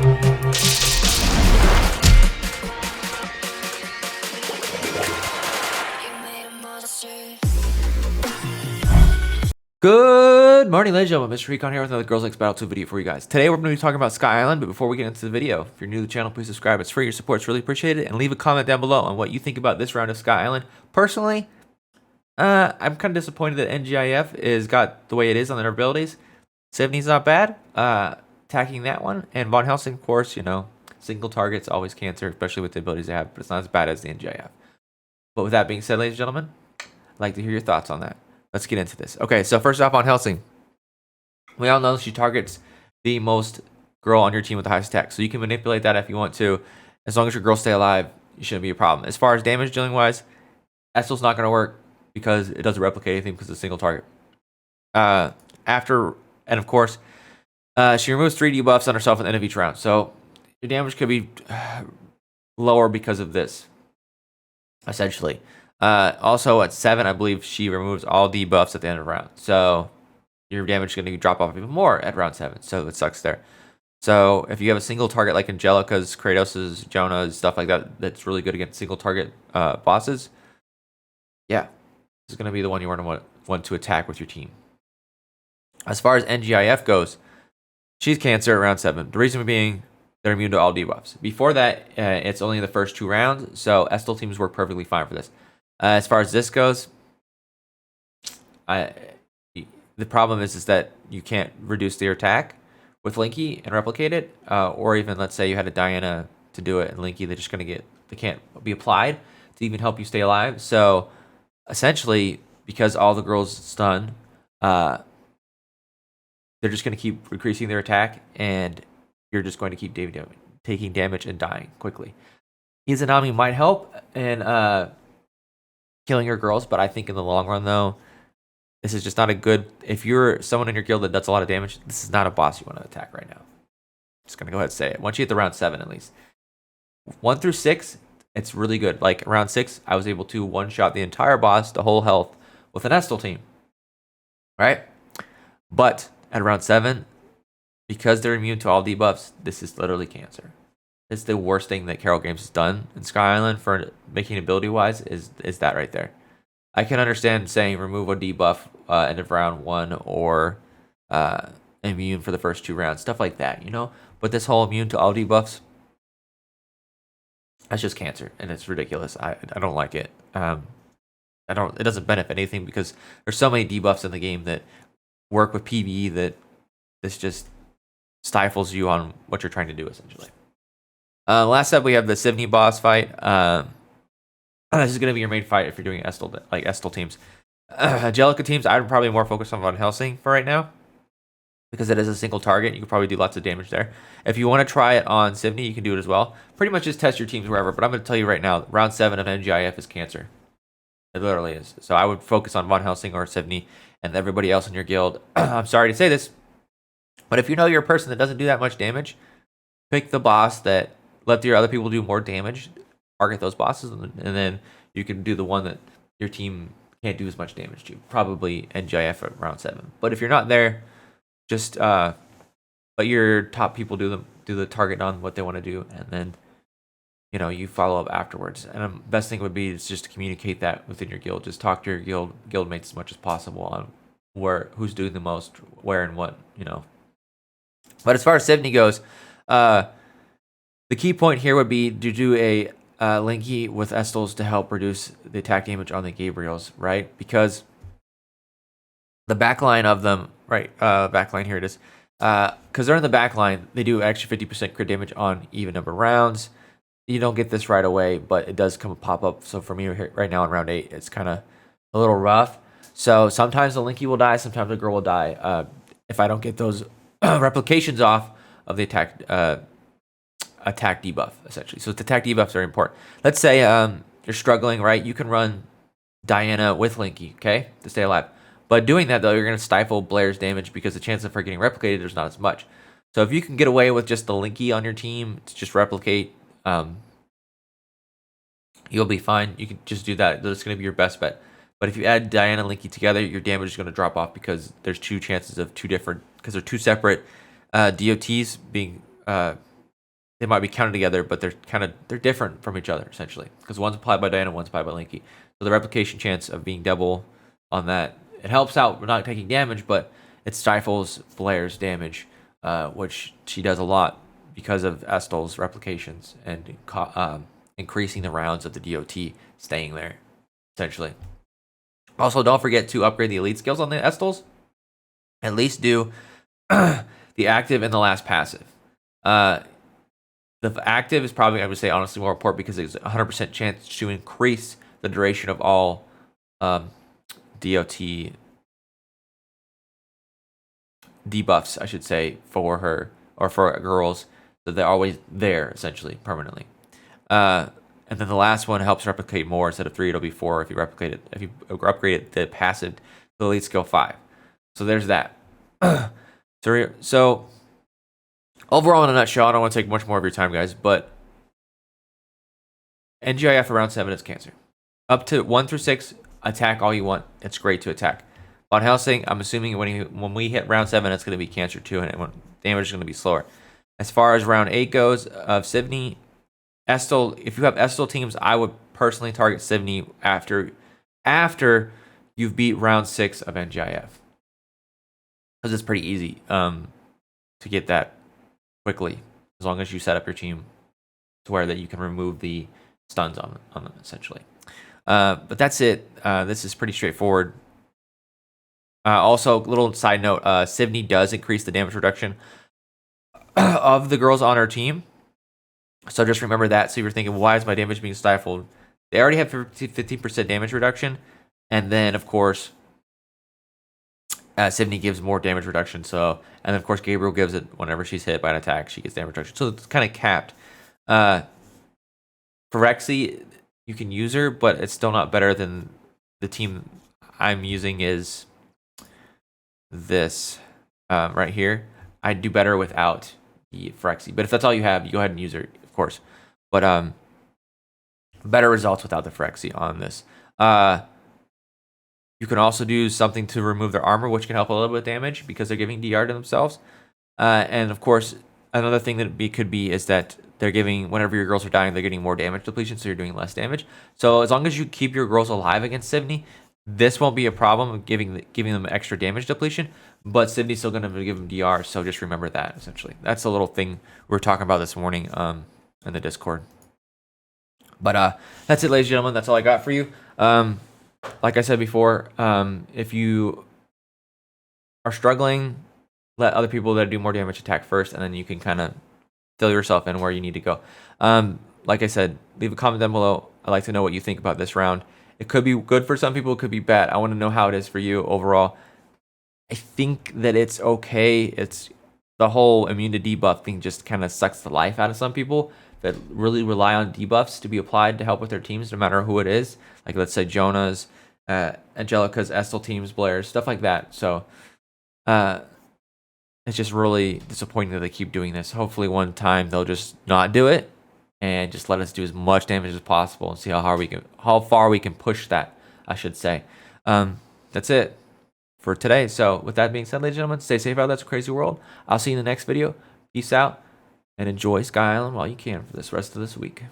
Good morning, ladies and gentlemen. MrRecon here with another Girls Likes Battle 2 video for you guys. Today we're going to be talking about Sky Island, but before we get into the video, if you're new to the channel, please subscribe. It's free. Your support's really appreciated, and leave a comment down below on what you think about this round of Sky Island. Personally, I'm kind of disappointed that NGIF is got the way it is on their abilities. 70's not bad. Attacking that one, and Von Helsing, of course, you know, single targets always cancer, especially with the abilities they have, but it's not as bad as the NGIF. But with that being said, ladies and gentlemen, I'd like to hear your thoughts on that. Let's get into this. Okay, so first off on Helsing. We all know she targets the most girl on your team with the highest attack. So you can manipulate that if you want to. As long as your girls stay alive, it shouldn't be a problem. As far as damage dealing wise, Estel's not going to work because it doesn't replicate anything because it's a single target. And of course, she removes 3 debuffs on herself at the end of each round. So your damage could be lower because of this, essentially. Also at 7, I believe she removes all debuffs at the end of the round. So your damage is going to drop off even more at round 7. So it sucks there. So if you have a single target like Angelica's, Kratos's, Jonah's, stuff like that, that's really good against single target bosses. Yeah, this is going to be the one you want to attack with your team. As far as NGIF goes, she's cancer at round 7. The reason being they're immune to all debuffs. Before that, it's only the first 2 rounds. So Estel teams work perfectly fine for this. As far as this goes, the problem is that you can't reduce their attack with Linky and replicate it, or even let's say you had a Diana to do it and Linky, they can't be applied to even help you stay alive. So essentially, because all the girls stun, they're just going to keep increasing their attack, and you're just going to keep taking damage and dying quickly. Izanami might help in killing your girls, but I think in the long run, though, this is just not a good... If you're someone in your guild that does a lot of damage, this is not a boss you want to attack right now. Just going to go ahead and say it. Once you hit the round 7, at least. 1 through 6, it's really good. Like, around 6, I was able to one-shot the entire boss to whole health with an Estel team. Right? But at around 7, because they're immune to all debuffs, this is literally cancer. It's the worst thing that Carol Games has done in Sky Island for making ability-wise is that right there. I can understand saying remove a debuff end of round 1 or immune for the first 2 rounds, stuff like that, you know? But this whole immune to all debuffs, that's just cancer, and it's ridiculous. I don't like it. It doesn't benefit anything because there's so many debuffs in the game that work with PvE that this just stifles you on what you're trying to do, essentially. Last up, we have the Sivney boss fight. This is going to be your main fight if you're doing Estel teams. Angelica teams, I'd probably more focus on Von Helsing for right now because it is a single target. You can probably do lots of damage there. If you want to try it on Sivney, you can do it as well. Pretty much just test your teams wherever, but I'm going to tell you right now, round 7 of NGIF is cancer. It literally is. So I would focus on Von Helsing or Sivney and everybody else in your guild. I'm sorry to say this, but if you know you're a person that doesn't do that much damage, pick the boss that let your other people do more damage, target those bosses, and then you can do the one that your team can't do as much damage to. Probably NGIF at round 7. But if you're not there, just let your top people do the target on what they want to do, and then you follow up afterwards. And the best thing would be is just to communicate that within your guild. Just talk to your guild mates as much as possible on who's doing the most, where, and what. But as far as Sivney goes, the key point here would be to do a Linky with Estels to help reduce the attack damage on the Gabriels, right? Because the backline of them, right? Backline, here it is. Because they're in the backline, they do actually 50% crit damage on even number rounds. You don't get this right away, but it does pop up. So for me right now in round 8, it's kind of a little rough. So sometimes the Linky will die, sometimes the girl will die. If I don't get those replications off of the attack debuff, essentially. So the attack debuffs are important. Let's say you're struggling, right? You can run Diana with Linky, okay, to stay alive. But doing that, though, you're going to stifle Blair's damage because the chance of her getting replicated, there's not as much. So if you can get away with just the Linky on your team to just replicate, you'll be fine. You can just do that. That's going to be your best bet. But if you add Diana and Linky together, your damage is going to drop off because there's 2 chances of 2 different, because they're 2 separate DOTs being they might be counted together, but they're different from each other essentially, because one's applied by Diana, one's applied by Linky. So the replication chance of being double on that, it helps out with not taking damage, but it stifles Blair's damage, which she does a lot because of Estel's replications and increasing the rounds of the DOT staying there, essentially. Also, don't forget to upgrade the elite skills on the Estels. At least do the active and the last passive. The active is probably, I would say, honestly more important because it's a 100% chance to increase the duration of all DOT debuffs, I should say, for her or for girls, so they're always there essentially permanently. And then the last one helps replicate more. Instead of 3, it'll be 4 if you upgrade the passive to elite skill 5. So there's that. So overall, in a nutshell, I don't want to take much more of your time, guys, but NGIF around 7 is Cancer. Up to 1 through 6, attack all you want. It's great to attack. On Helsing, I'm assuming when we hit round 7, it's going to be Cancer 2, and damage is going to be slower. As far as round 8 goes, of Sivni, Estel, if you have Estel teams, I would personally target Sivni after you've beat round 6 of NGIF. Because it's pretty easy to get that quickly, as long as you set up your team to where that you can remove the stuns on them, essentially. But that's it. This is pretty straightforward. Also, little side note, Sivni does increase the damage reduction of the girls on her team. So just remember that. So you're thinking, why is my damage being stifled? They already have 15% damage reduction. And then, of course, Sivni gives more damage reduction. So, and then, of course, Gabriel gives it whenever she's hit by an attack. She gets damage reduction. So it's kind of capped. For Rexy, you can use her, but it's still not better than the team I'm using is this right here. I do better without the Phyrexia. But if that's all you have, you go ahead and use her, of course. But better results without the Phyrexia on this. You can also do something to remove their armor, which can help a little bit with damage because they're giving DR to themselves. And of course, another thing that could be is that they're giving, whenever your girls are dying, they're getting more damage depletion, so you're doing less damage. So as long as you keep your girls alive against Sivni, this won't be a problem of giving them extra damage depletion, but Sivni's still going to give them DR, so just remember that, essentially. That's a little thing we were talking about this morning in the Discord. But that's it, ladies and gentlemen. That's all I got for you. Like I said before, if you are struggling, let other people that do more damage attack first, and then you can kind of fill yourself in where you need to go. Like I said, leave a comment down below. I'd like to know what you think about this round. It could be good for some people. It could be bad. I want to know how it is for you overall. I think that it's okay. It's the whole immune to debuff thing just kind of sucks the life out of some people that really rely on debuffs to be applied to help with their teams, no matter who it is. Like, let's say Jonah's, Angelica's, Estel teams, Blair's, stuff like that. So it's just really disappointing that they keep doing this. Hopefully one time they'll just not do it and just let us do as much damage as possible and see how far we can push that, I should say. That's it for today. So with that being said, ladies and gentlemen, stay safe out there. That's a crazy world. I'll see you in the next video. Peace out and enjoy Sky Island while you can for this rest of this week.